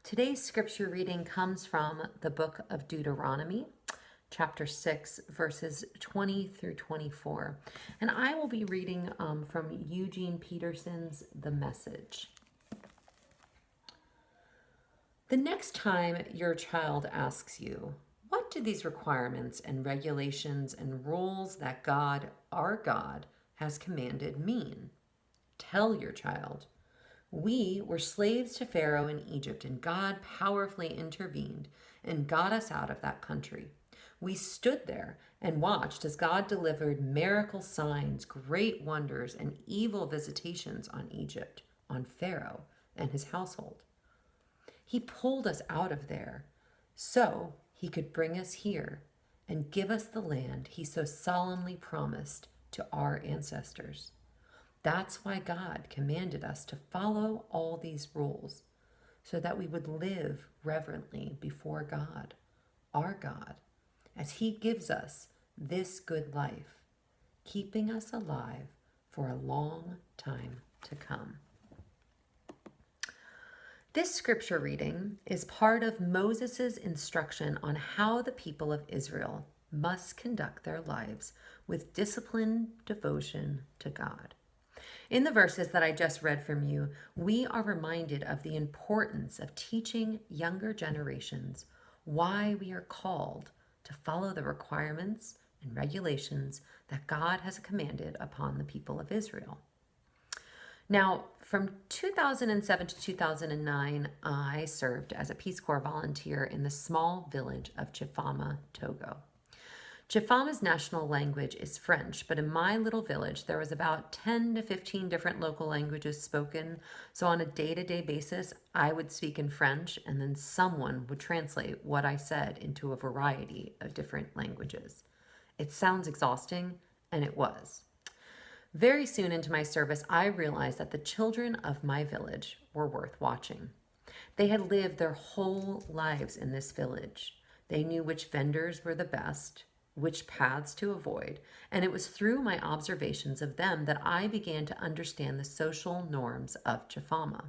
Today's scripture reading comes from the book of Deuteronomy, chapter 6, verses 20 through 24. And I will be reading from Eugene Peterson's The Message. The next time your child asks you, what do these requirements and regulations and rules that God, our God, has commanded mean? Tell your child, we were slaves to Pharaoh in Egypt, and God powerfully intervened and got us out of that country. We stood there and watched as God delivered miracle signs, great wonders, and evil visitations on Egypt, on Pharaoh and his household. He pulled us out of there so he could bring us here and give us the land he so solemnly promised to our ancestors. That's why God commanded us to follow all these rules, so that we would live reverently before God, our God, as he gives us this good life, keeping us alive for a long time to come. This scripture reading is part of Moses' instruction on how the people of Israel must conduct their lives with disciplined devotion to God. In the verses that I just read from you, we are reminded of the importance of teaching younger generations why we are called to follow the requirements and regulations that God has commanded upon the people of Israel. Now, from 2007 to 2009, I served as a Peace Corps volunteer in the small village of Chifama, Togo. Chifama's national language is French, but in my little village, there was about 10 to 15 different local languages spoken. So on a day-to-day basis, I would speak in French, and then someone would translate what I said into a variety of different languages. It sounds exhausting, and it was. Very soon into my service, I realized that the children of my village were worth watching. They had lived their whole lives in this village. They knew which vendors were the best, which paths to avoid, and it was through my observations of them that I began to understand the social norms of Chifama.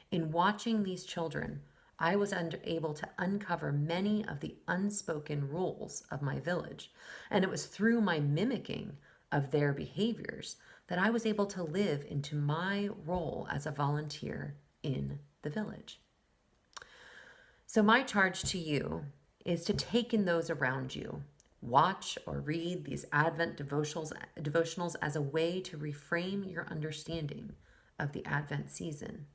In watching these children, I was able to uncover many of the unspoken rules of my village, and it was through my mimicking of their behaviors that I was able to live into my role as a volunteer in the village. So my charge to you is to take in those around you. Watch or read these Advent devotionals as a way to reframe your understanding of the Advent season.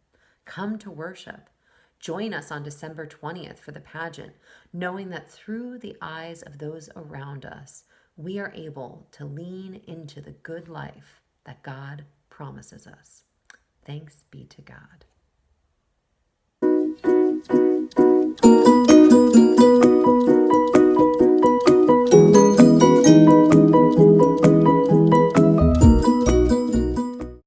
Come to worship. Join us on December 20th for the pageant, knowing that through the eyes of those around us, we are able to lean into the good life that God promises us. Thanks be to God.